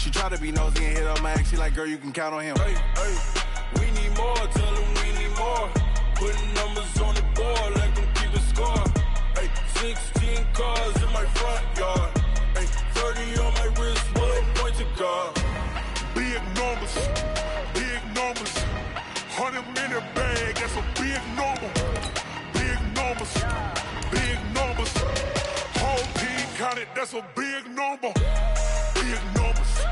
She try to be nosy and hit on my ex. She like, girl, you can count on him. Hey, hey, we need more. Tell them we need more. Putting numbers on the board, let them keep the score. Hey, 16 cars in my front yard. Hey, 30 on my wrist, one point to God. Big numbers, big numbers. 100-minute bag, that's a big number. Big numbers, big numbers. Whole team counted, that's a big number. Big numbers,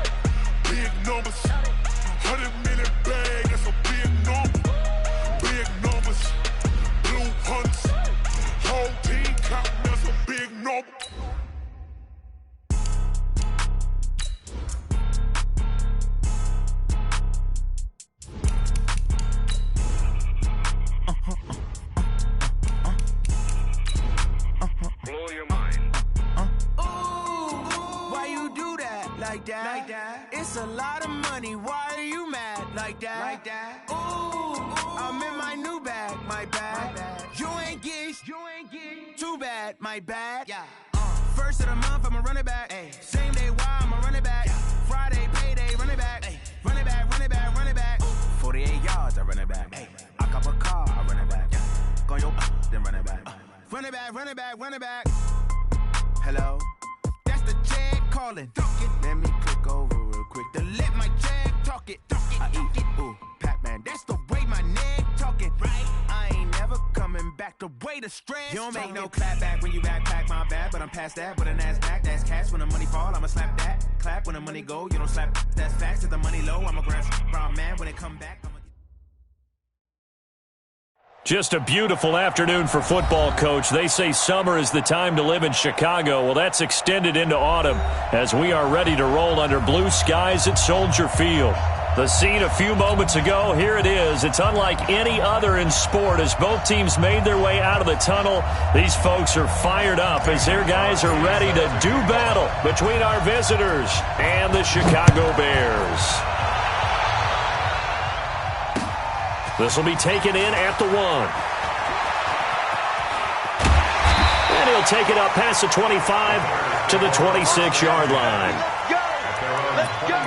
big numbers. 100-minute bag, that's a big number. Big numbers, blue hunts. Whole team counting, that's a big number. Blow your mind. Why you do that? Like that? It's a lot of money. Why are you mad? Like that? Ooh, I'm in my new bag. My bad. You ain't get too bad. My bad. Yeah. First of the month, I'ma run it back. Ay. Same day, why I'ma run it back. Yeah. Friday, payday, run it back. Ay. Run it back, run it back, run it back. 48 yards, I run it back. Ay. I cop a car, I run it back. Yeah. Go your then run it back. Run it back, run it back, run it back. Hello? That's the jag calling. Let me click over real quick to let my jag talk it. I eat it, ooh, Pac-Man. That's the way my neck talking. Right? I ain't never coming back the way the stress. You don't make no clap back when you backpack, my bad. But I'm past that with a NASDAQ. That's cash when the money fall. I'ma slap that. Clap when the money go. You don't slap. That's facts. If the money low, I'ma grab brown man when it come back. Just a beautiful afternoon for football, Coach. They say summer is the time to live in Chicago. Well, that's extended into autumn as we are ready to roll under blue skies at Soldier Field. The scene a few moments ago, here it is. It's unlike any other in sport as both teams made their way out of the tunnel. These folks are fired up as their guys are ready to do battle between our visitors and the Chicago Bears. This will be taken in at the 1. And he'll take it up past the 25 to the 26-yard line. Let's go.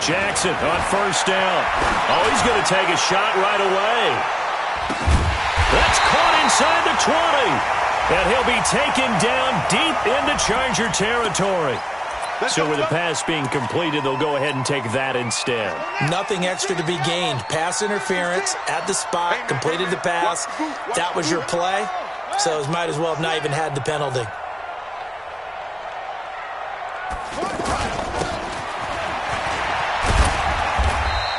Jackson on first down. Oh, he's going to take a shot right away. That's caught inside the 20. And he'll be taken down deep into Charger territory. So with the pass being completed, they'll go ahead and take that instead. Nothing extra to be gained. Pass interference at the spot, completed the pass. That was your play. So it might as well have not even had the penalty.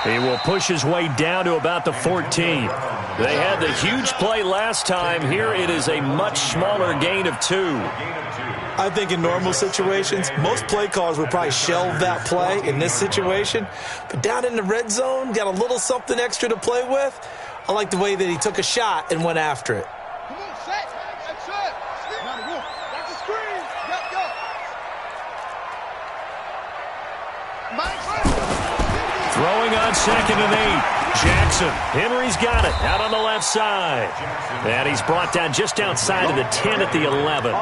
He will push his way down to about the 14. They had the huge play last time. Here it is a much smaller gain of 2. I think in normal situations, most play callers would probably shelve that play in this situation. But down in the red zone, got a little something extra to play with. I like the way that he took a shot and went after it. Come on, set. That's it. That's a screen. Throwing on 2nd and 8. Jackson. Henry's got it out on the left side. And he's brought down just outside of the 10 at the 11.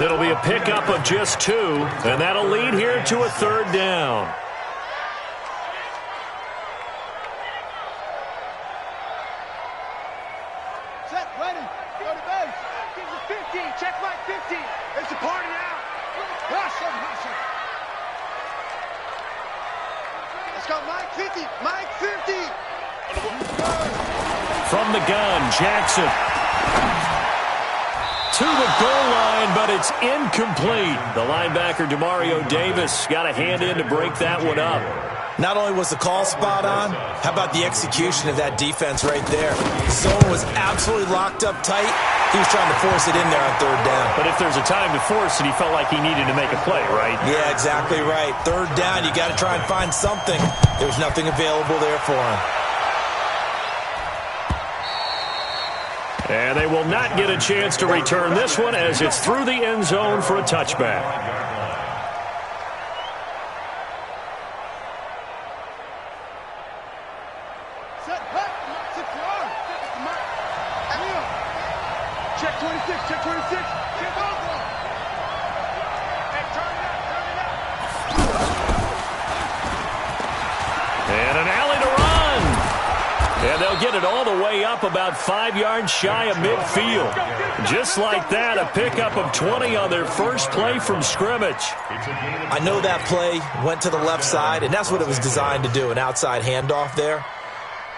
It'll be a pickup of just 2, and that'll lead here to a 3rd down. Set, ready. Go to base. Give the 50. Check Mike 50. It's a party now. Rush him. Let's go, Mike 50. Mike 50. From the gun, Jackson. To the goal line, but it's incomplete. The linebacker, Demario Davis, got a hand in to break that one up. Not only was the call spot on, how about the execution of that defense right there? The zone was absolutely locked up tight. He was trying to force it in there on third down. But if there's a time to force it, he felt like he needed to make a play, right? Yeah, exactly right. Third down, you got to try and find something. There was nothing available there for him. And they will not get a chance to return this one as it's through the end zone for a touchback. Check 26, check 26. Check over. Hey, turn it up. And an alley to run. And they'll get it all the way up about 5 yards shy of midfield. Just like that, a pickup of 20 on their first play from scrimmage. I know that play went to the left side, and that's what it was designed to do, an outside handoff there.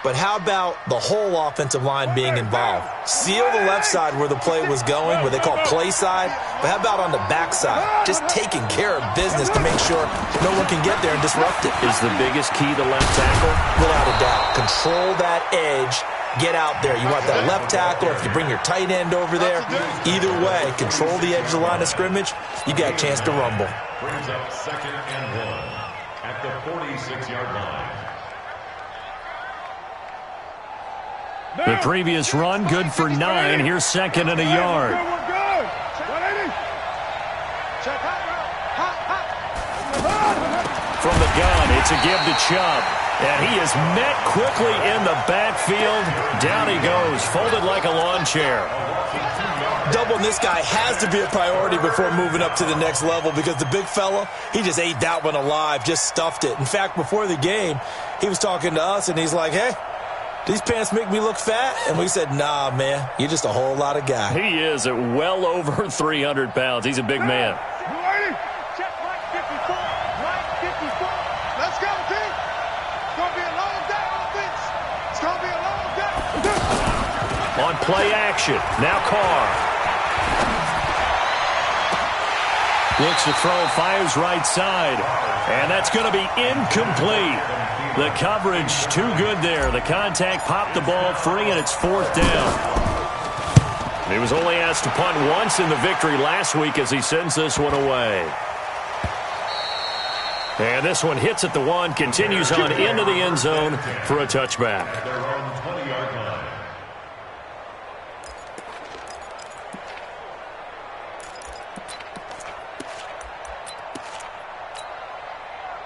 But how about the whole offensive line being involved? Seal the left side where the play was going, where they call play side. But how about on the back side? Just taking care of business to make sure no one can get there and disrupt it. Is the biggest key the left tackle? Without a doubt. Control that edge. Get out there. You want that left tackle, or if you bring your tight end over there, either way, control the edge of the line of scrimmage, you got a chance to rumble. Brings up 2nd and 1 at the 46-yard line. The previous run, good for 9. Here's 2nd and a yard. We're good. Check From the gun, it's a give to Chubb. And he is met quickly in the backfield. Down he goes, folded like a lawn chair. Doubling this guy has to be a priority before moving up to the next level, because the big fella, he just ate that one alive, just stuffed it. In fact, before the game, he was talking to us, and he's like, hey, these pants make me look fat? And we said, nah, man, you're just a whole lot of guy. He is at well over 300 pounds. He's a big man. Check right 54. Right 54. Let's go, team. It's going to be a long day on offense. It's going to be a long day. On play action. Now Carr. Looks to throw, fires right side. And that's going to be incomplete. The coverage too good there. The contact popped the ball free, and it's 4th down. He was only asked to punt once in the victory last week as he sends this one away. And this one hits at the 1, continues on into the end zone for a touchback.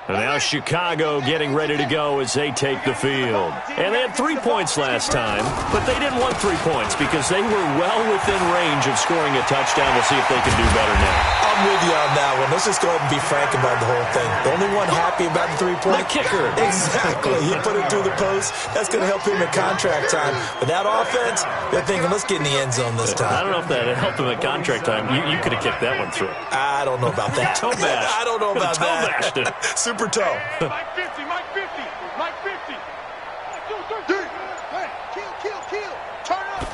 And now Chicago getting ready to go as they take the field. And they had 3 points last time, but they didn't want 3 points because they were well within range of scoring a touchdown. We'll see if they can do better now. I'm with you on that one. Let's just go ahead and be frank about the whole thing. The only one happy about the 3-point? The kicker. Exactly. He put it through the post. That's going to help him in contract time. But that offense, they're thinking, let's get in the end zone this time. I don't know if that helped him at contract time. You could have kicked that one through. I don't know about that. Toe bash. I don't know about toe that. Bashed it. Super toe. Mike 50, Mike 50, Mike 50. 1, 2, 3. Hey, kill. Turn up.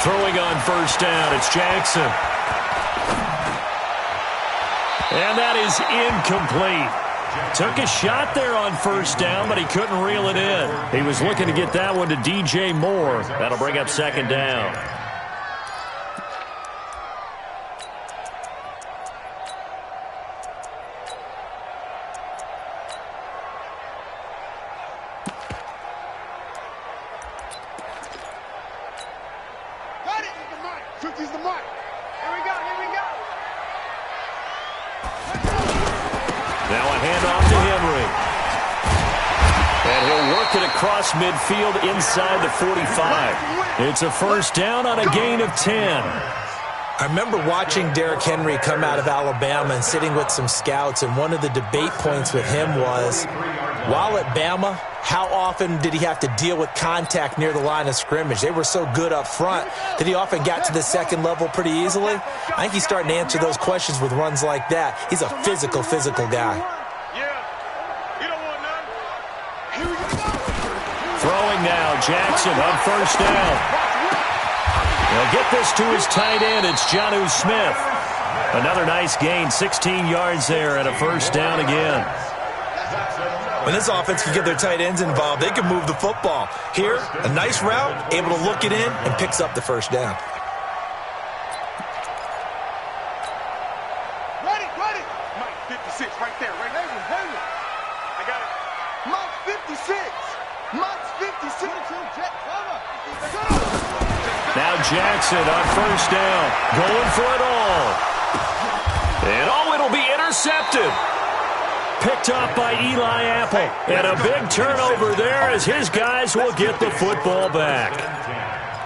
Throwing on first down, it's Jackson. And that is incomplete. Took a shot there on first down, but he couldn't reel it in. He was looking to get that one to DJ Moore. That'll bring up 2nd down. Got it. 50's the mark. Here we go. Now a handoff to Henry. And he'll work it across midfield inside the 45. It's a first down on a gain of 10. I remember watching Derrick Henry come out of Alabama and sitting with some scouts, and one of the debate points with him was, while at Bama, how often did he have to deal with contact near the line of scrimmage? They were so good up front that he often got to the second level pretty easily. I think he's starting to answer those questions with runs like that. He's a physical guy. Throwing now, Jackson on first down. He'll get this to his tight end. It's Jonnu Smith. Another nice gain, 16 yards there, and a first down again. When this offense can get their tight ends involved, they can move the football. Here, a nice route, able to look it in, and picks up the first down. Ready. Mike 56 right there. Right there. I got it. Mike 56. Mike 56. Now Jackson on first down, going for it all. And it'll be intercepted. Picked off by Eli Apple. And a big turnover there as his guys will get the football back.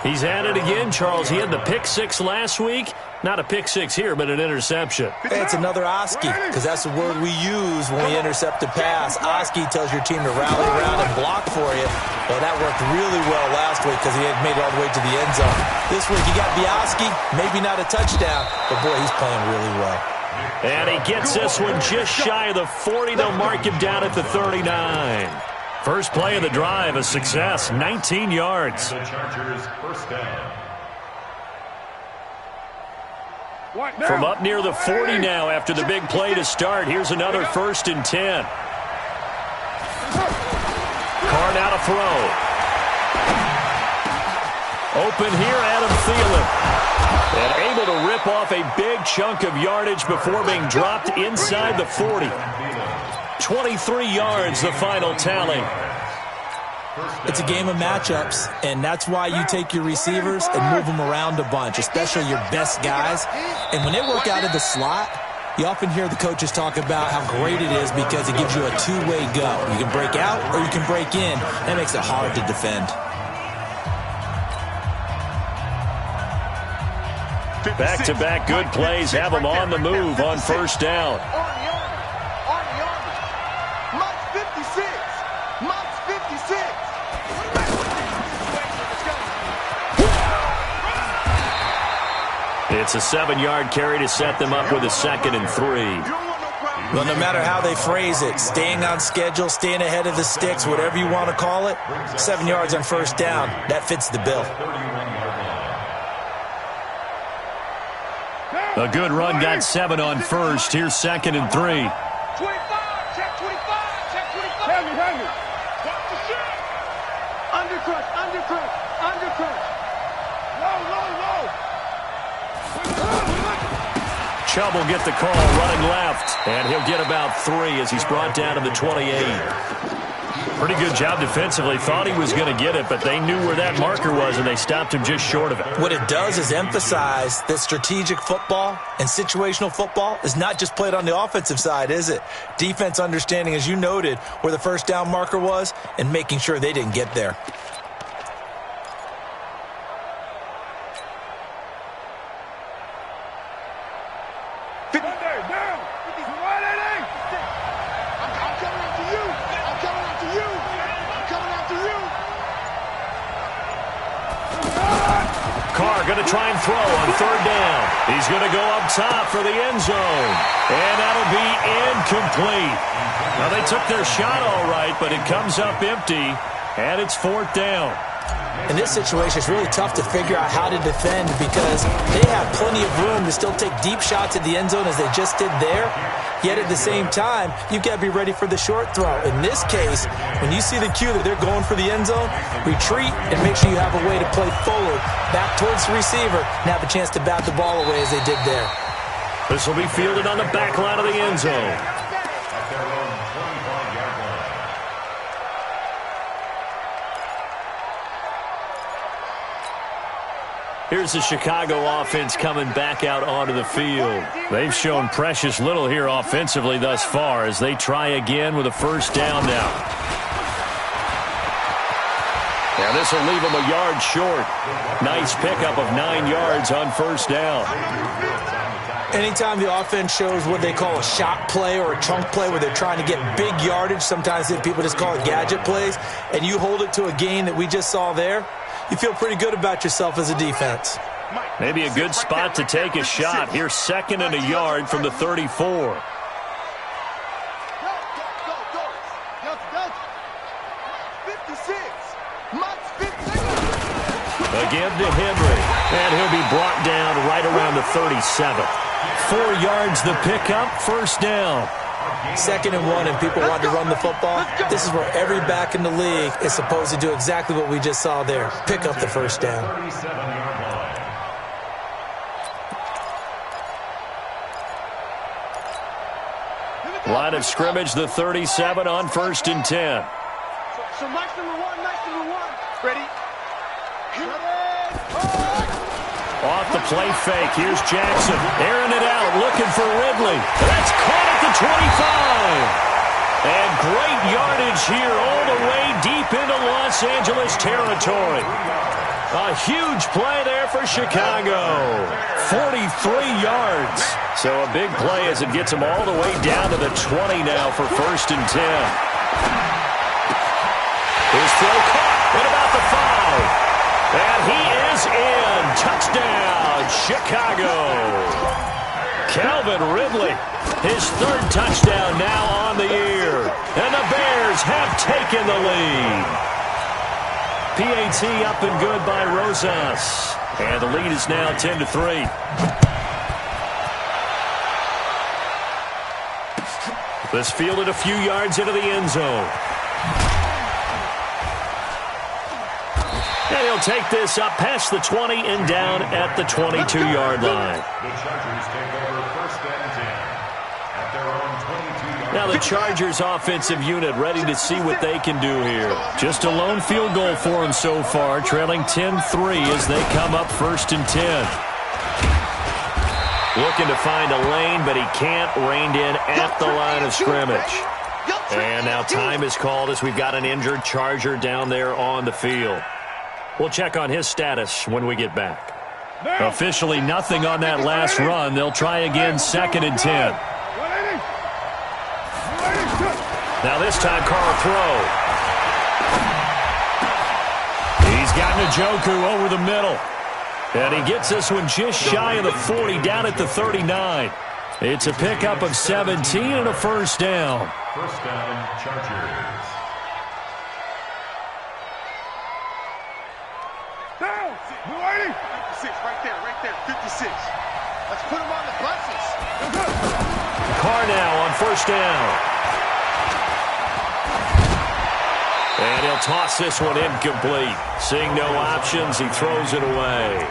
He's at it again, Charles. He had the pick six last week. Not a pick six here, but an interception. Hey, it's another Oski, because that's the word we use when we intercept a pass. Oski tells your team to rally around and block for you. Well, that worked really well last week because he had made it all the way to the end zone. This week, you got the Oski, maybe not a touchdown, but boy, he's playing really well. And he gets this one just shy of the 40. They'll mark him down at the 39. First play of the drive, a success, 19 yards. The Chargers first down. From up near the 40 now after the big play to start. Here's another 1st and 10. Carr now to throw. Open here, Adam Thielen. And able to rip off a big chunk of yardage before being dropped inside the 40. 23 yards, the final tally. It's a game of matchups, and that's why you take your receivers and move them around a bunch, especially your best guys. And when they work out of the slot, you often hear the coaches talk about how great it is because it gives you a two-way go. You can break out or you can break in. That makes it hard to defend. Back-to-back good plays have them on the move on first down. It's a 7-yard carry to set them up with a 2nd and 3. Well, no matter how they phrase it, staying on schedule, staying ahead of the sticks, whatever you want to call it, 7 yards on first down, that fits the bill. A good run got 7 on first. Here's 2nd and 3. 25, check 25, check 25. Heavy. Watch the shit. Undercrush. Low. Chubb will get the call running left, and he'll get about 3 as he's brought down to the 28. Pretty good job defensively. Thought he was going to get it, but they knew where that marker was, and they stopped him just short of it. What it does is emphasize that strategic football and situational football is not just played on the offensive side, is it? Defense understanding, as you noted, where the first down marker was and making sure they didn't get there. Going to try and throw on 3rd down. He's going to go up top for the end zone. And that'll be incomplete. Now, they took their shot all right, but it comes up empty, and it's 4th down. In this situation, it's really tough to figure out how to defend because they have plenty of room to still take deep shots at the end zone as they just did there. Yet at the same time, you've got to be ready for the short throw. In this case, when you see the cue that they're going for the end zone, retreat and make sure you have a way to play forward, back towards the receiver, and have a chance to bat the ball away as they did there. This will be fielded on the back line of the end zone. Here's the Chicago offense coming back out onto the field. They've shown precious little here offensively thus far as they try again with a first down now. Now this will leave them a yard short. Nice pickup of 9 yards on first down. Anytime the offense shows what they call a shot play or a chunk play where they're trying to get big yardage, sometimes people just call it gadget plays, and you hold it to a gain that we just saw there, you feel pretty good about yourself as a defense. Maybe a good spot to take a shot. Here's 2nd and a yard from the 34. Again to Henry, and he'll be brought down right around the 37. 4 yards the pickup, first down. 2nd and 1 and people want to run the football. This is where every back in the league is supposed to do exactly what we just saw there. Pick up the first down. 37-yard line. Line of scrimmage, the 37 on 1st and 10. So nice number one. Ready? Off the play fake. Here's Jackson. Airing it out. Looking for Ridley. That's caught at the 25. And great yardage here all the way deep into Los Angeles territory. A huge play there for Chicago. 43 yards. So a big play as it gets them all the way down to the 20 now for 1st and 10. His throw caught. What about the 5? And he is in. Touchdown, Chicago. Calvin Ridley, his 3rd touchdown now on the year. And the Bears have taken the lead. PAT up and good by Rosas. And the lead is now 10-3. This fielded a few yards into the end zone. And he'll take this up past the 20 and down at the 22-yard line. The Chargers take over 1st and 10 at their own 22-yard line. Now the Chargers offensive unit ready to see what they can do here. Just a lone field goal for them so far, trailing 10-3 as they come up 1st and 10. Looking to find a lane, but he can't. Reined in at the line of scrimmage. And now time is called as we've got an injured Charger down there on the field. We'll check on his status when we get back. Officially nothing on that last run. They'll try again 2nd and 10. Now this time Carl throw. He's got Njoku over the middle. And he gets this one just shy of the 40 down at the 39. It's a pickup of 17 and a 1st down. 1st down, Chargers. Down. 56, right there. 56. Let's put him on the buses. Carr now on 1st down. And he'll toss this one incomplete. Seeing no options, he throws it away.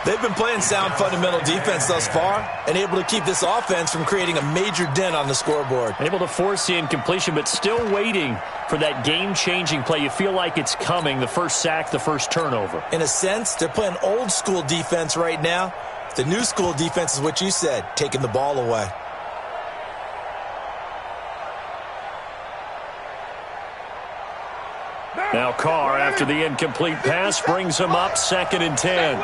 They've been playing sound fundamental defense thus far and able to keep this offense from creating a major dent on the scoreboard. Able to force the incompletion, but still waiting for that game-changing play. You feel like it's coming, the first sack, the first turnover. In a sense, they're playing old-school defense right now. The new-school defense is what you said, taking the ball away. Now Carr, after the incomplete pass, brings him up 2nd and 10.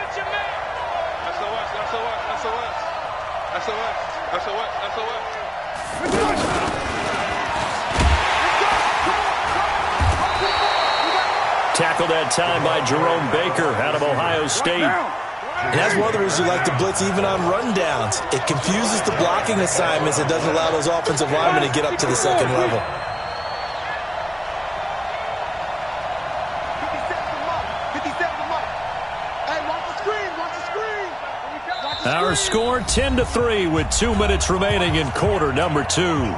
Tackled that time by Jerome Baker out of Ohio State. And that's one of the reasons you like to blitz even on rundowns. It confuses the blocking assignments. It doesn't allow those offensive linemen to get up to the 2nd level. Our score 10-3 with 2 minutes remaining in quarter number 2.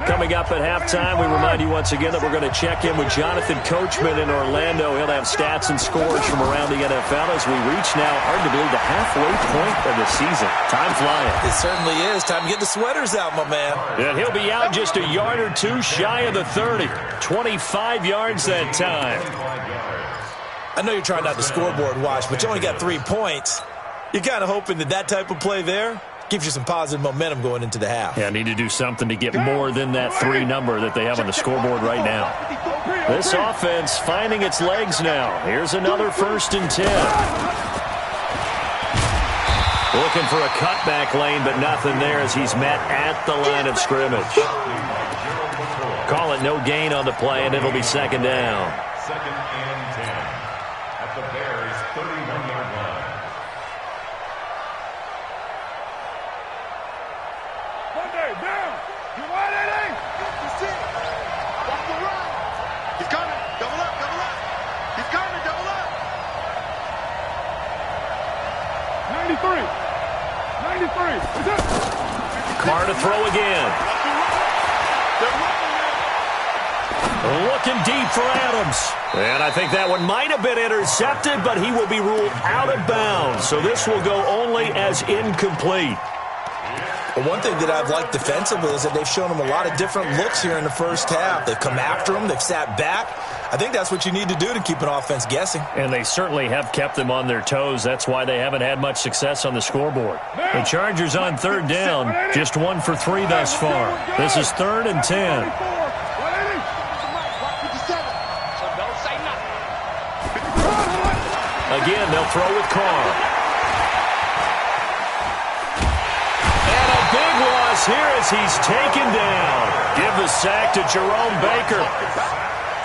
Coming up at halftime, we remind you once again that we're going to check in with Jonathan Coachman in Orlando. He'll have stats and scores from around the NFL as we reach now, hard to believe, the halfway point of the season. Time flying. It certainly is. Time to get the sweaters out, my man. And he'll be out just a yard or two shy of the 30. 25 yards that time. I know you're trying not to scoreboard watch, but you only got 3 points. You're kind of hoping that type of play there gives you some positive momentum going into the half. Yeah, need to do something to get more than that 3 number that they have on the scoreboard right now. This offense finding its legs now. Here's another 1st and 10. Looking for a cutback lane, but nothing there as he's met at the line of scrimmage. Call it no gain on the play, and it'll be 2nd down. 2nd and 10 at the Bears' 31-yard line. Down. You want it? That's it. Watch the run. He's coming. Double up. He's coming. Double up. 93. 93. Is it? Carr to throw again. Looking deep for Adams. And I think that one might have been intercepted, but he will be ruled out of bounds. So this will go only as incomplete. Well, one thing that I've liked defensively is that they've shown him a lot of different looks here in the first half. They've come after him. They've sat back. I think that's what you need to do to keep an offense guessing. And they certainly have kept them on their toes. That's why they haven't had much success on the scoreboard. The Chargers on third down, just 1 for 3 thus far. This is 3rd and 10. Again, they'll throw with Carr. And a big loss here as he's taken down. Give the sack to Jerome Baker.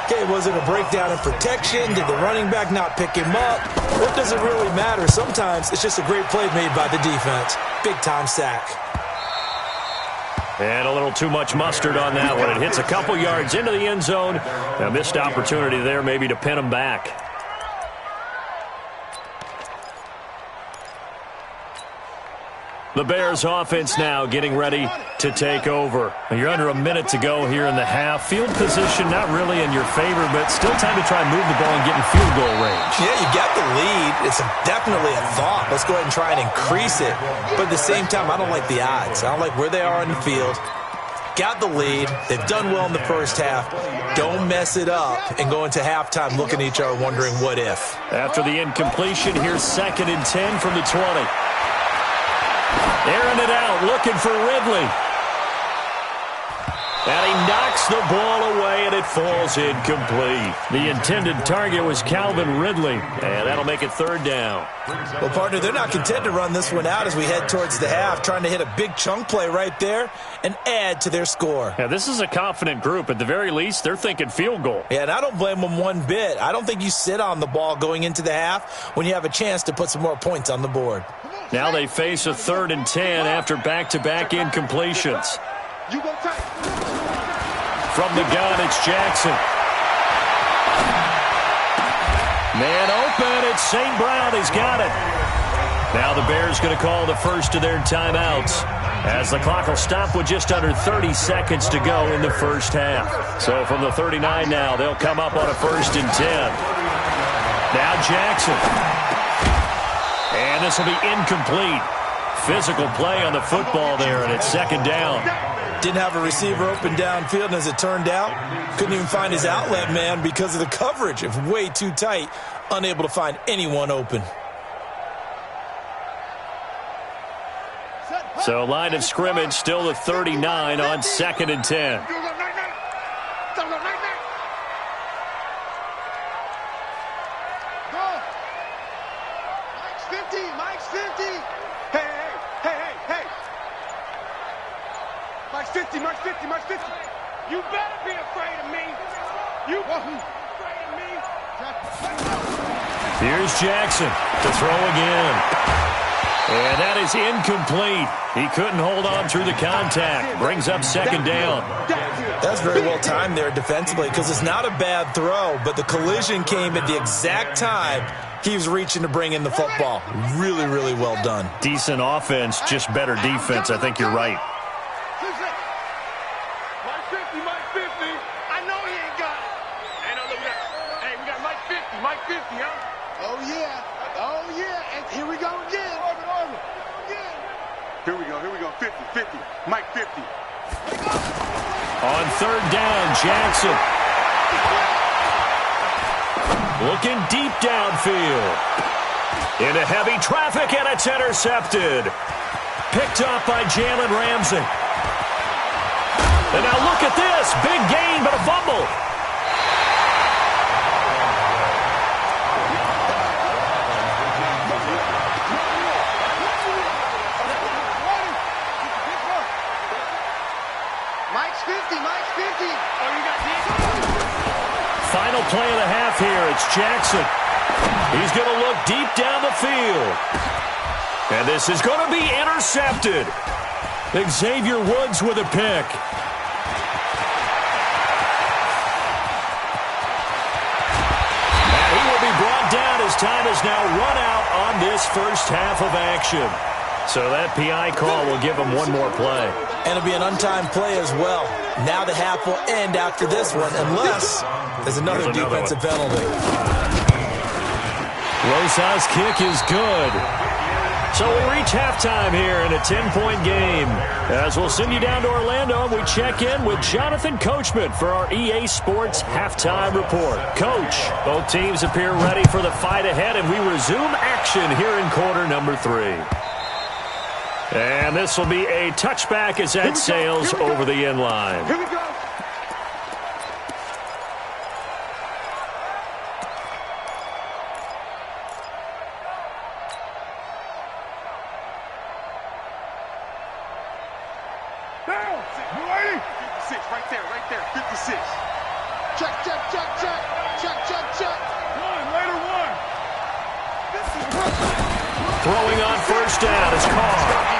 Okay, was it a breakdown in protection? Did the running back not pick him up? What does it really matter? Sometimes it's just a great play made by the defense. Big-time sack. And a little too much mustard on that one. It hits a couple yards into the end zone. A missed opportunity there maybe to pin him back. The Bears offense now getting ready to take over. You're under a minute to go here in the half. Field position not really in your favor, but still time to try and move the ball and get in field goal range. Yeah, you got the lead. It's definitely a thought. Let's go ahead and try and increase it. But at the same time, I don't like the odds. I don't like where they are on the field. Got the lead. They've done well in the first half. Don't mess it up and go into halftime looking at each other wondering what if. After the incompletion, here's 2nd and 10 from the 20. Airing it out, looking for Ridley. And he knocks the ball away, and it falls incomplete. The intended target was Calvin Ridley, and that'll make it 3rd down. Well, partner, they're not content to run this one out as we head towards the half, trying to hit a big chunk play right there and add to their score. Yeah, this is a confident group. At the very least, they're thinking field goal. Yeah, and I don't blame them one bit. I don't think you sit on the ball going into the half when you have a chance to put some more points on the board. Now they face a 3rd and 10 after back-to-back incompletions. From the gun, it's Jackson. Man open, it's St. Brown. He's got it. Now the Bears going to call the first of their timeouts as the clock will stop with just under 30 seconds to go in the first half. So from the 39 now, they'll come up on a 1st and 10. Now Jackson. And this will be incomplete. Physical play on the football there, and it's 2nd down. Didn't have a receiver open downfield, and as it turned out, couldn't even find his outlet man because of the coverage. It was way too tight, unable to find anyone open. So line of scrimmage still the 39 on 2nd and 10. Mike's 50. Hey. Mike's 50. You better be afraid of me. You wasn't afraid of me. Here's Jackson to throw again. And that is incomplete. He couldn't hold on through the contact. Brings up 2nd down. That's very well timed there defensively because it's not a bad throw, but the collision came at the exact time he was reaching to bring in the football. Really, really well done. Decent offense, just better defense. I think you're right. Mike 50. I know he ain't got it. Hey, we got Mike 50. Mike 50, huh? Oh, yeah. And here we go again. Here we go. 50. Mike 50. On 3rd down, Jackson. Looking deep downfield. Into heavy traffic, and it's intercepted. Picked up by Jalen Ramsey. And now look at this. Big gain, but a fumble. Mike's 50. Oh, you got this? Final play of the half here. It's Jackson. He's going to look deep down the field. And this is going to be intercepted. Xavier Woods with a pick. And he will be brought down as time has now run out on this first half of action. So that PI call will give him one more play. And it'll be an untimed play as well. Now the half will end after this one, unless there's another defensive penalty. Rosas' kick is good. So we reach halftime here in a 10-point game. As we'll send you down to Orlando, we check in with Jonathan Coachman for our EA Sports Halftime Report. Coach, both teams appear ready for the fight ahead, and we resume action here in quarter number 3. And this will be a touchback as that sails over the end line. Here we go. Down. You ready? 56, right there, 56. Check. One, later one. Throwing on first down is Carr.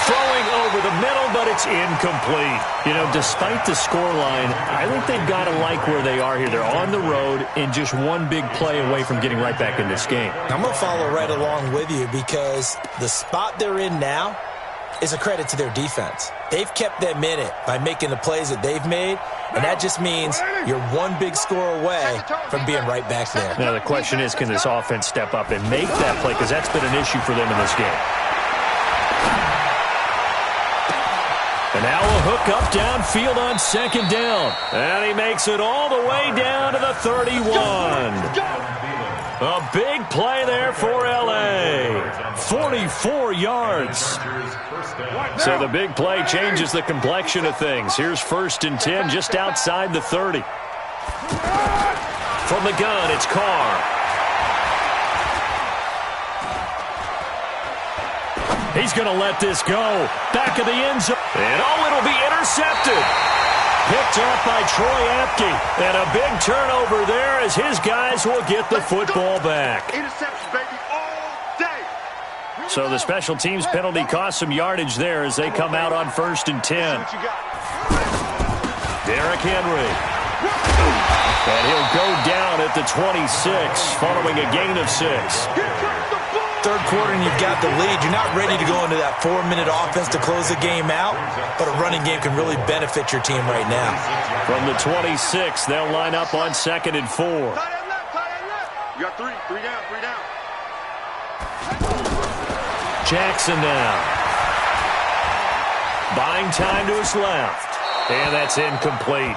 Throwing over the middle, but it's incomplete. You know, despite the scoreline, I think they've got to like where they are here. They're on the road and just one big play away from getting right back in this game. I'm going to follow right along with you because the spot they're in now is a credit to their defense. They've kept them in it by making the plays that they've made, and that just means you're one big score away from being right back there. Now, the question is, can this offense step up and make that play? Because that's been an issue for them in this game. And now a hook up downfield on second down. And he makes it all the way down to the 31. A big play there for L.A. 44 yards. So the big play changes the complexion of things. Here's 1st and 10 just outside the 30. From the gun, it's Carr. He's going to let this go. Back of the end zone. And it'll be intercepted. Picked up by Troy Apke. And a big turnover there as his guys will get the football back. Interception, baby, all day. So the special teams penalty cost some yardage there as they come out on 1st and 10. Derrick Henry. And he'll go down at the 26 following a gain of 6. Third quarter and you've got the lead. You're not ready to go into that 4-minute offense to close the game out, but a running game can really benefit your team right now. From the 26, they'll line up on 2nd and 4. You got three down. Jackson now. Buying time to his left. And that's incomplete.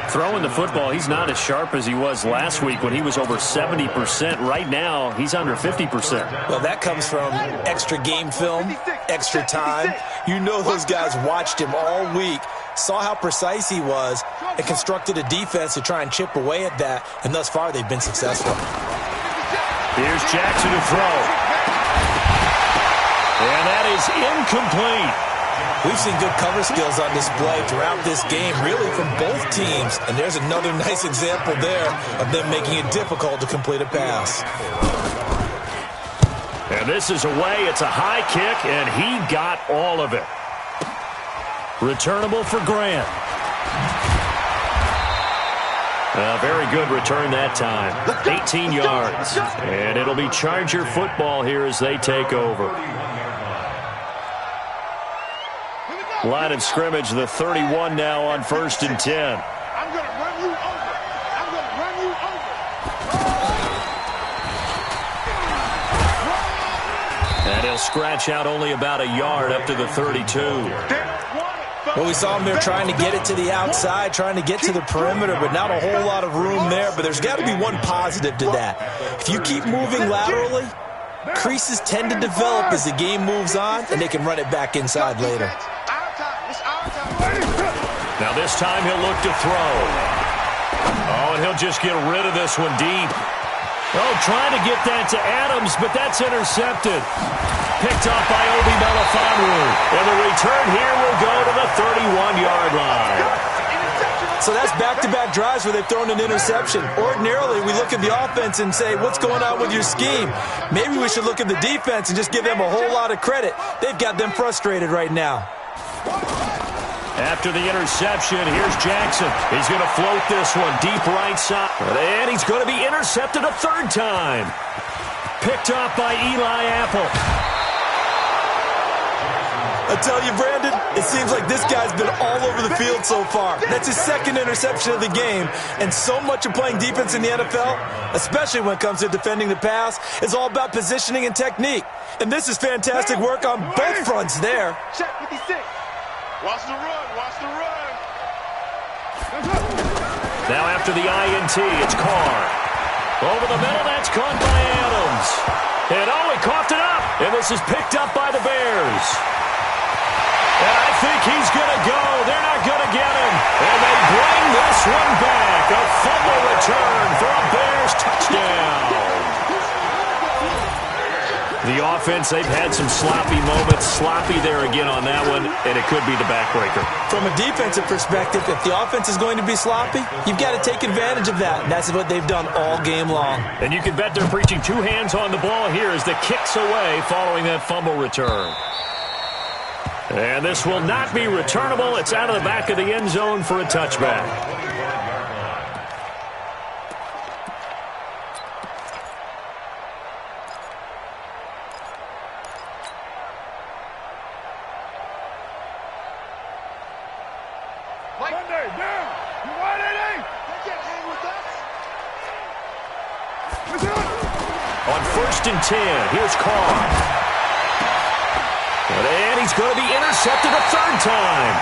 Throwing the football, he's not as sharp as he was last week when he was over 70%. Right now, he's under 50%. Well, that comes from extra game film, extra time. You know those guys watched him all week, saw how precise he was, and constructed a defense to try and chip away at that, and thus far they've been successful. Here's Jackson to throw. And that is incomplete. We've seen good cover skills on display throughout this game, really from both teams. And there's another nice example there of them making it difficult to complete a pass. And this is away. It's a high kick, and he got all of it. Returnable for Grant. A very good return that time. 18 yards. And it'll be Charger football here as they take over. Line of scrimmage, the 31 now on 1st and 10. I'm going to run you over. And he'll scratch out only about a yard up to the 32. Well, we saw him there trying to get it to the outside, trying to get to the perimeter, but not a whole lot of room there. But there's got to be one positive to that. If you keep moving laterally, creases tend to develop as the game moves on, and they can run it back inside later. Now this time he'll look to throw. Oh, and he'll just get rid of this one deep. Oh, trying to get that to Adams, but that's intercepted. Picked off by Obi Melifonwu. And the return here will go to the 31-yard line. So that's back-to-back drives where they've thrown an interception. Ordinarily, we look at the offense and say, what's going on with your scheme? Maybe we should look at the defense and just give them a whole lot of credit. They've got them frustrated right now. After the interception, here's Jackson. He's going to float this one deep right side. And he's going to be intercepted a third time. Picked off by Eli Apple. I tell you, Brandon, it seems like this guy's been all over the field so far. That's his second interception of the game. And so much of playing defense in the NFL, especially when it comes to defending the pass, is all about positioning and technique. And this is fantastic work on both fronts there. Check 56. Watch the run. Watch the run. Now after the INT, it's Carr. Over the middle, that's caught by Adams. And he coughed it up. And this is picked up by the Bears. And I think he's going to go. They're not going to get him. And they bring this one back. A fumble return for a Bears touchdown. The offense, they've had some sloppy moments. Sloppy there again on that one, and it could be the backbreaker. From a defensive perspective, if the offense is going to be sloppy, you've got to take advantage of that. And that's what they've done all game long. And you can bet they're preaching two hands on the ball here as the kick's away following that fumble return. And this will not be returnable. It's out of the back of the end zone for a touchback. Monday, down. You want it? They can't hang with us. On 1st and 10, here's Carr. And he's going to be intercepted a third time.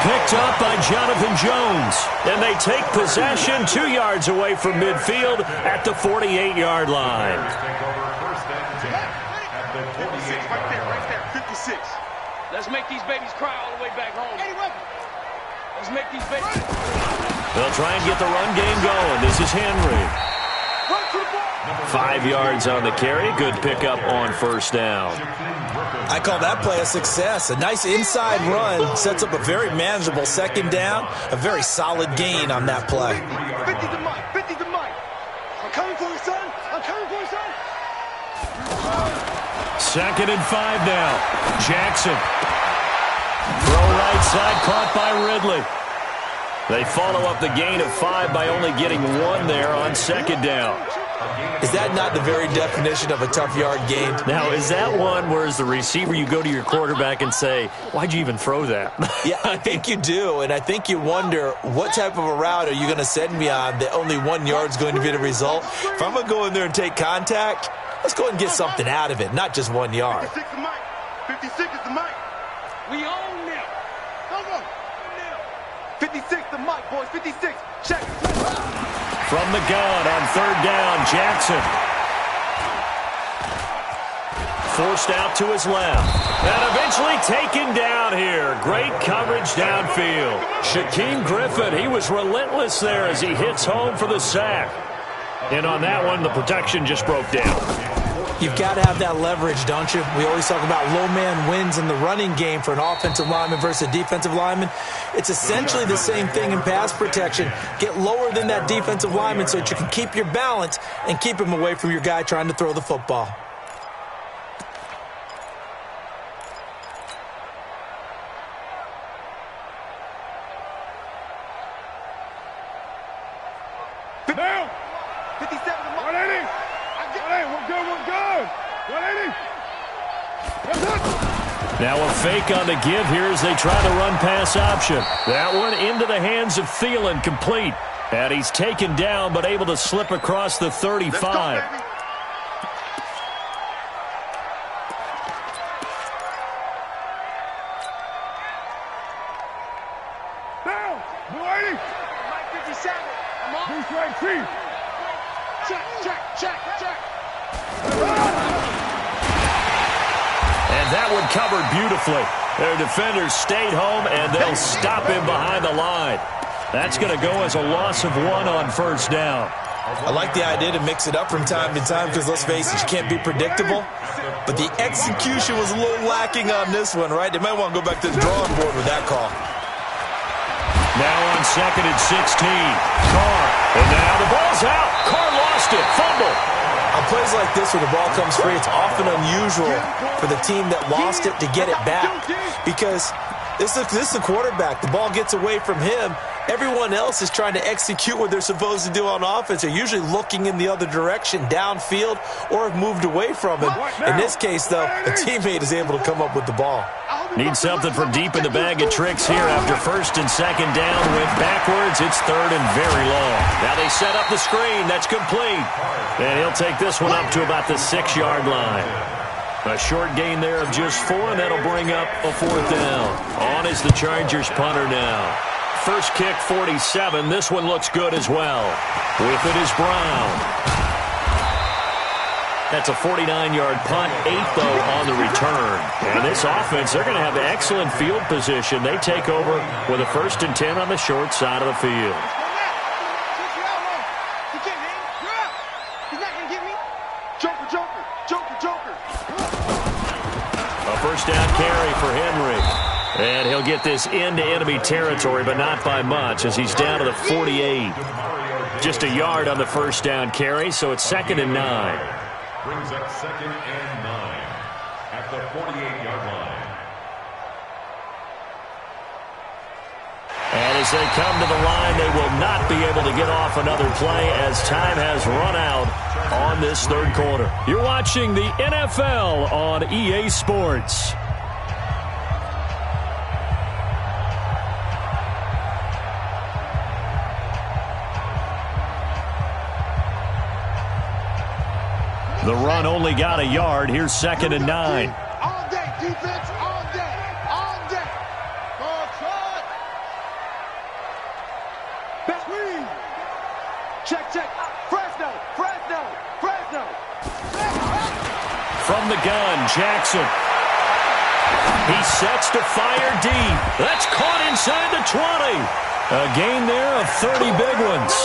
Picked up by Jonathan Jones. And they take possession 2 yards away from midfield at the 48-yard line. 56, right there, 56. Let's make these babies cry all the way back home. Let's make these babies. They'll try and get the run game going. This is Henry. 5 yards on the carry. Good pickup on first down. I call that play a success. A nice inside run sets up a very manageable second down. A very solid gain on that play. 50 to Mike. 50 to Mike. I'm coming for you, son. I'm coming for you, son. 2nd and 5 now. Jackson. Throw right side, caught by Ridley. They follow up the gain of 5 by only getting 1 there on second down. Is that not the very definition of a tough yard gain? Now, is that one where as the receiver you go to your quarterback and say, why'd you even throw that? Yeah, I think you do, and I think you wonder what type of a route are you going to send me on that only 1 yard's going to be the result? If I'm going to go in there and take contact, let's go and get something out of it, not just 1 yard. 56 to Mike. 56 is the Mike. We own them. Go, go. 56 to Mike, boys. 56. Check. From the gun on third down, Jackson. Forced out to his left. And eventually taken down here. Great coverage downfield. Shaquem Griffin, he was relentless there as he hits home for the sack. And on that one, the protection just broke down. You've got to have that leverage, don't you? We always talk about low man wins in the running game for an offensive lineman versus a defensive lineman. It's essentially the same thing in pass protection. Get lower than that defensive lineman so that you can keep your balance and keep him away from your guy trying to throw the football. Down. 57 to Mike. 180. 180. We're good. We're good. 180. Now a fake on the give here as they try to run pass option. That one into the hands of Thielen, complete. And he's taken down but able to slip across the 35. Down. 180. Mike 57. I'm on. Boost right feet. Check. And that one covered beautifully. Their defenders stayed home, and they'll stop him behind the line. That's going to go as a loss of 1 on first down. I like the idea to mix it up from time to time because, let's face it, you can't be predictable. But the execution was a little lacking on this one, right? They might want to go back to the drawing board with that call. Now on 2nd and 16. Carr. And now the ball's out. Carr lost it. Fumble. On plays like this where the ball comes free, it's often unusual for the team that lost it to get it back because This is the quarterback. The ball gets away from him. Everyone else is trying to execute what they're supposed to do on offense. They're usually looking in the other direction, downfield, or have moved away from him. In this case, though, a teammate is able to come up with the ball. Need something from deep in the bag of tricks here after first and second down. Went backwards. It's third and very long. Now they set up the screen. That's complete. And he'll take this one up to about the 6-yard line. A short gain there of just 4, and that'll bring up a 4th down. On is the Chargers punter now. First kick, 47. This one looks good as well. With it is Brown. That's a 49-yard punt, 8, though, on the return. And this offense, they're going to have excellent field position. They take over with a 1st and 10 on the short side of the field. A first down carry for Henry. And he'll get this into enemy territory, but not by much, as he's down to the 48. Just a yard on the first down carry, so it's 2nd and 9. Brings up 2nd and 9 at the 48-yard line. And as they come to the line, they will not be able to get off another play as time has run out on this third quarter. You're watching the NFL on EA Sports. The run only got a yard. Here's 2nd and 9. All day, defense, all day, all day. Best lead. Check. Fresno. From the gun, Jackson. He sets to fire deep. That's caught inside the 20. A gain there of 30 big ones.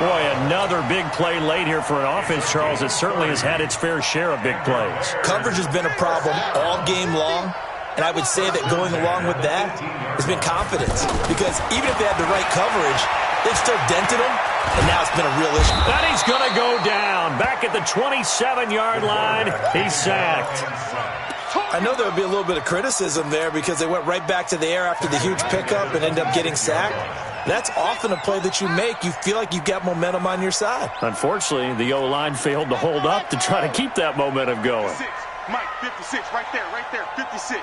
Boy, another big play late here for an offense, Charles, that certainly has had its fair share of big plays. Coverage has been a problem all game long, and I would say that going along with that has been confidence. Because even if they had the right coverage, they've still dented them, and now it's been a real issue. And he's going to go down. Back at the 27-yard line, he's sacked. I know there would be a little bit of criticism there because they went right back to the air after the huge pickup and ended up getting sacked. That's often a play that you make. You feel like you've got momentum on your side. Unfortunately, the O-line failed to hold up to try to keep that momentum going. Mike, 56, right there, 56.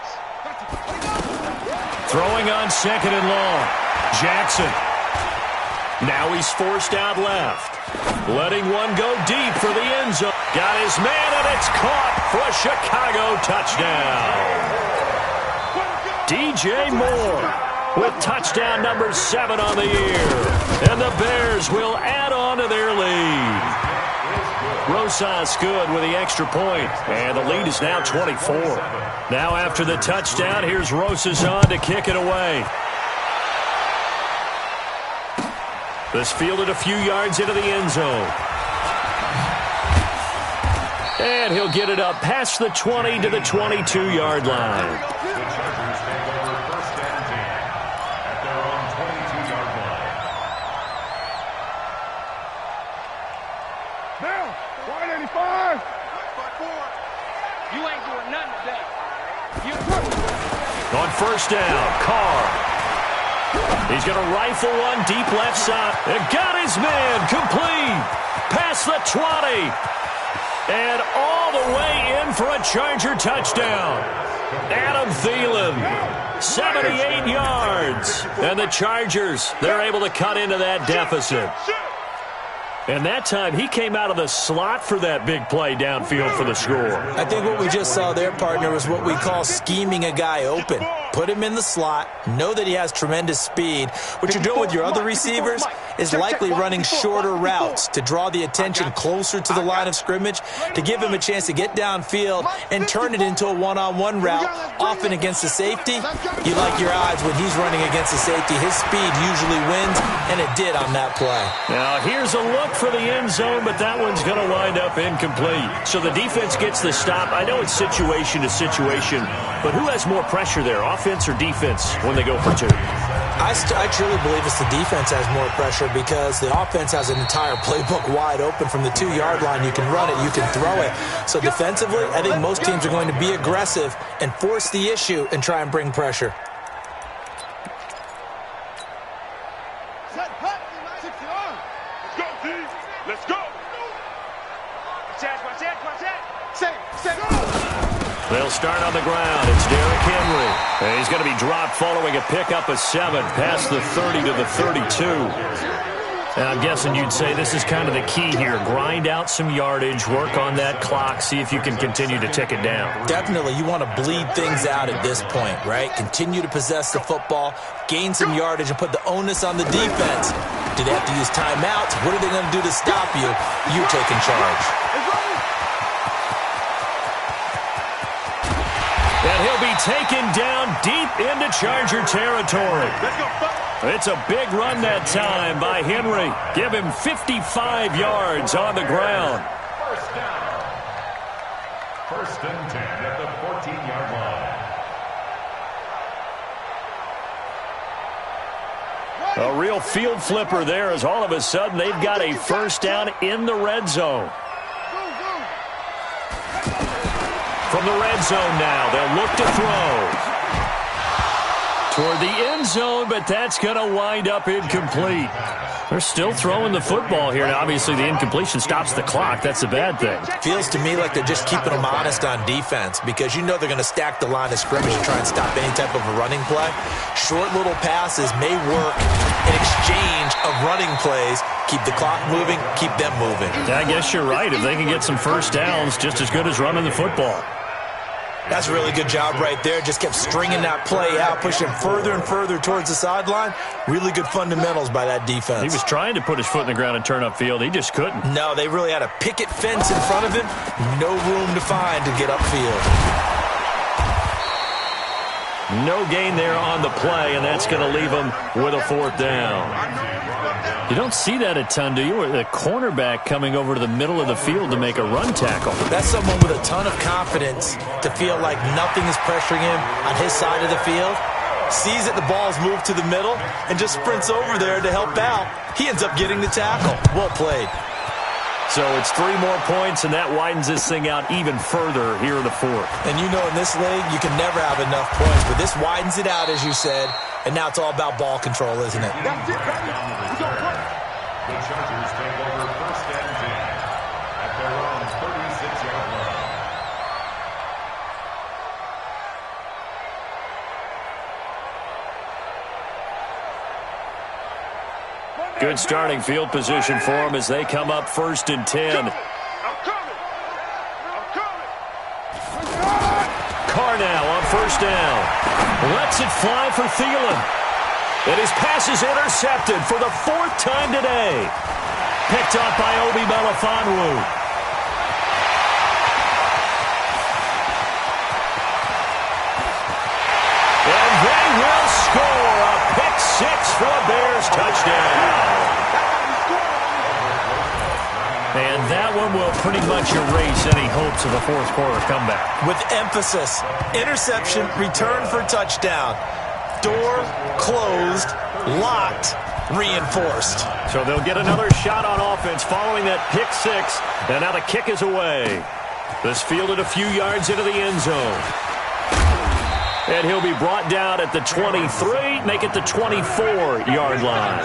Throwing on 2nd and long. Jackson. Now he's forced out left. Letting one go deep for the end zone. Got his man, and it's caught for a Chicago touchdown. DJ Moore with touchdown number 7 on the year. And the Bears will add on to their lead. Rosas good with the extra point. And the lead is now 24. Now after the touchdown, here's Rosas on to kick it away. This fielded a few yards into the end zone. And he'll get it up past the 20 to the 22-yard line. You ain't doing nothing today. On first down, Carr. He's going to rifle one deep left side. And got his man complete. Past the 20. And all the way in for a Charger touchdown. Adam Thielen, 78 yards. And the Chargers, they're able to cut into that deficit. And that time, he came out of the slot for that big play downfield for the score. I think what we just saw there, partner, was what we call scheming a guy open. Put him in the slot, know that he has tremendous speed. What you're doing with your other receivers is likely running shorter routes to draw the attention closer to the line of scrimmage, to give him a chance to get downfield and turn it into a one-on-one route, often against the safety. You like your odds when he's running against the safety. His speed usually wins, and it did on that play. Now, here's a look for the end zone, but that one's going to wind up incomplete. So the defense gets the stop. I know it's situation to situation, but who has more pressure there, offense or defense, when they go for two? I truly believe it's the defense has more pressure because the offense has an entire playbook wide open from the 2-yard line. You can run it, you can throw it. So defensively, I think most teams are going to be aggressive and force the issue and try and bring pressure. They'll start on the ground. It's Derrick Henry. And he's going to be dropped following a pickup of 7 past the 30 to the 32. And I'm guessing you'd say this is kind of the key here. Grind out some yardage, work on that clock, see if you can continue to tick it down. Definitely. You want to bleed things out at this point, right? Continue to possess the football, gain some yardage, and put the onus on the defense. Do they have to use timeouts? What are they going to do to stop you? You're taking charge. And he'll be taken down deep into Charger territory. It's a big run that time by Henry. Give him 55 yards on the ground. First down. First and 10 at the 14-yard line. A real field flipper there as all of a sudden they've got a first down in the red zone. From the red zone now, they'll look to throw. Toward the end zone, but that's going to wind up incomplete. They're still throwing the football here. Now, obviously, the incompletion stops the clock. That's a bad thing. Feels to me like they're just keeping them honest on defense because you know they're going to stack the line of scrimmage and try and stop any type of a running play. Short little passes may work in exchange of running plays. Keep the clock moving, keep them moving. I guess you're right. If they can get some first downs, just as good as running the football. That's a really good job right there. Just kept stringing that play out, pushing further and further towards the sideline. Really good fundamentals by that defense. He was trying to put his foot in the ground and turn upfield. He just couldn't. No, they really had a picket fence in front of him. No room to find to get upfield. No gain there on the play, and that's going to leave him with a fourth down. You don't see that a ton, do you? The cornerback coming over to the middle of the field to make a run tackle. That's someone with a ton of confidence to feel like nothing is pressuring him on his side of the field. Sees that the ball's moved to the middle and just sprints over there to help out. He ends up getting the tackle. Well played. So it's 3 more points, and that widens this thing out even further here in the fourth. And you know in this league, you can never have enough points, but this widens it out, as you said, and now it's all about ball control, isn't it? The Chargers take over first and 10 at their own 36-yard line. Good starting field position for them as they come up first and 10. Carr now on first down. Lets it fly for Thielen. And his pass is intercepted for the 4th time today. Picked up by Obi Melifonwu. And they will score a pick 6 for a Bears touchdown. And that one will pretty much erase any hopes of a fourth quarter comeback. With emphasis, interception, return for touchdown. Door closed, locked, reinforced. So they'll get another shot on offense following that pick 6. And now the kick is away. This fielded a few yards into the end zone. And he'll be brought down at the 23, make it the 24-yard line.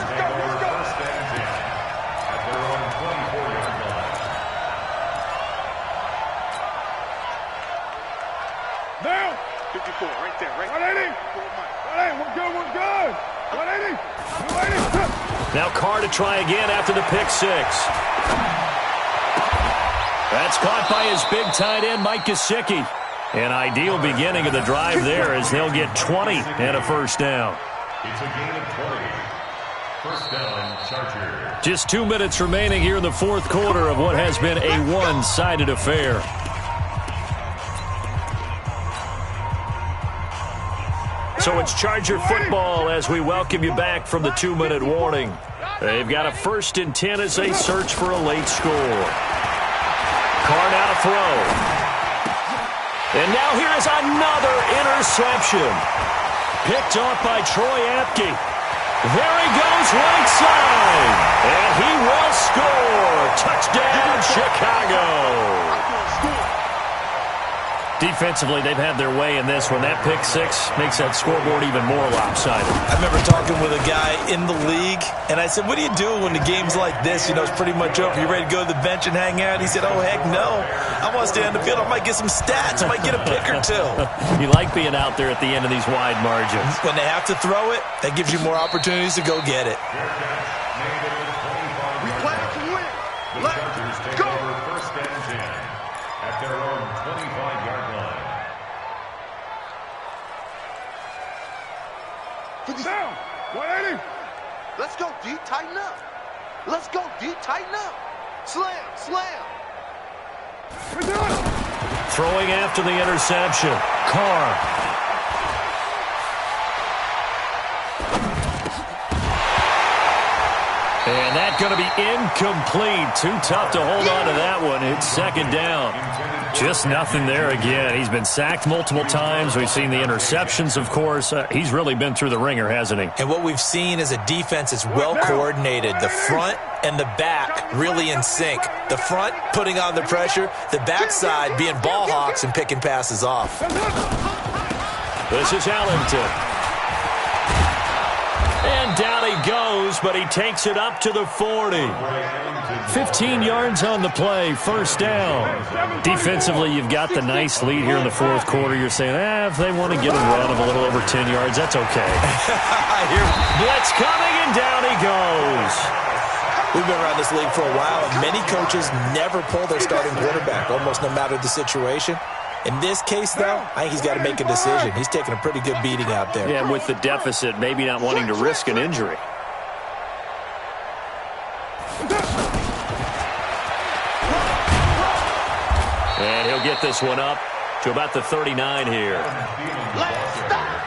Now, 54, right there, right there. 180, we're good. 180, 180. Now Carr to try again after the pick 6. That's caught by his big tight end, Mike Gesicki. An ideal beginning of the drive there as they'll get 20 and a first down. It's a gain of 20. First down, Chargers. Just 2 minutes remaining here in the fourth quarter of what has been a one-sided affair. So it's Charger football as we welcome you back from the 2-minute warning. They've got a first and 10 as they search for a late score. Carr now to throw. And now here is another interception. Picked off by Troy Apke. There he goes right side. And he will score. Touchdown, Chicago. Defensively, they've had their way in this one. That pick six makes that scoreboard even more lopsided. I remember talking with a guy in the league, and I said, what do you do when the game's like this? You know, it's pretty much over. You ready to go to the bench and hang out? He said, oh, heck no. I want to stay on the field. I might get some stats. I might get a pick or two. You like being out there at the end of these wide margins. When they have to throw it, that gives you more opportunities to go get it. We play to win. Let's go. First and 10 at their own 25-yard line. Down. 180. Let's go, D. Tighten up. Let's go, D. Tighten up. Slam, slam. We're done. Throwing after the interception. Carr. And that's going to be incomplete. Too tough to hold on to that one. It's second down. Just nothing there again. He's been sacked multiple times. We've seen the interceptions, of course. He's really been through the ringer, hasn't he? And what we've seen is a defense that's well coordinated. The front and the back really in sync. The front putting on the pressure. The backside being ball hawks and picking passes off. This is Allington. And down he goes, but he takes it up to the 40. 15 yards on the play, first down. Defensively, you've got the nice lead here in the fourth quarter. You're saying, if they want to get a run of a little over 10 yards, that's okay. Blitz coming, and down he goes. We've been around this league for a while, and many coaches never pull their starting quarterback, almost no matter the situation. In this case, though, I think he's got to make a decision. He's taking a pretty good beating out there. Yeah, with the deficit, maybe not wanting to risk an injury. And he'll get this one up to about the 39 here. Let's stop.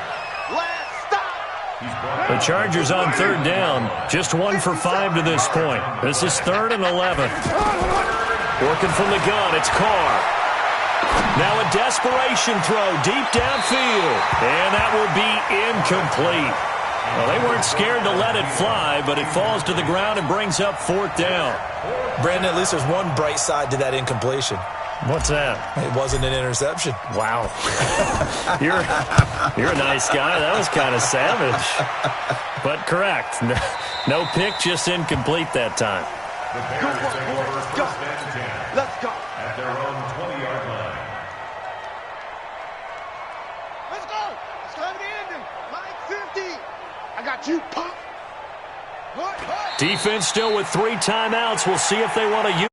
Let's stop. The Chargers on third down. Just 1 for 5 to this point. This is 3rd and 11. Working from the gun, it's Carr. Now a desperation throw deep downfield. And that will be incomplete. Well, they weren't scared to let it fly, but it falls to the ground and brings up 4th down. Brandon, at least there's one bright side to that incompletion. What's that? It wasn't an interception. Wow. You're a nice guy. That was kind of savage. But correct. No pick, just incomplete that time. Good work, boys. Go. Let's go. At their own 20-yard line. Let's go. It's time to end him. Line 50. I got you, pop. What? Defense still with 3 timeouts. We'll see if they want to use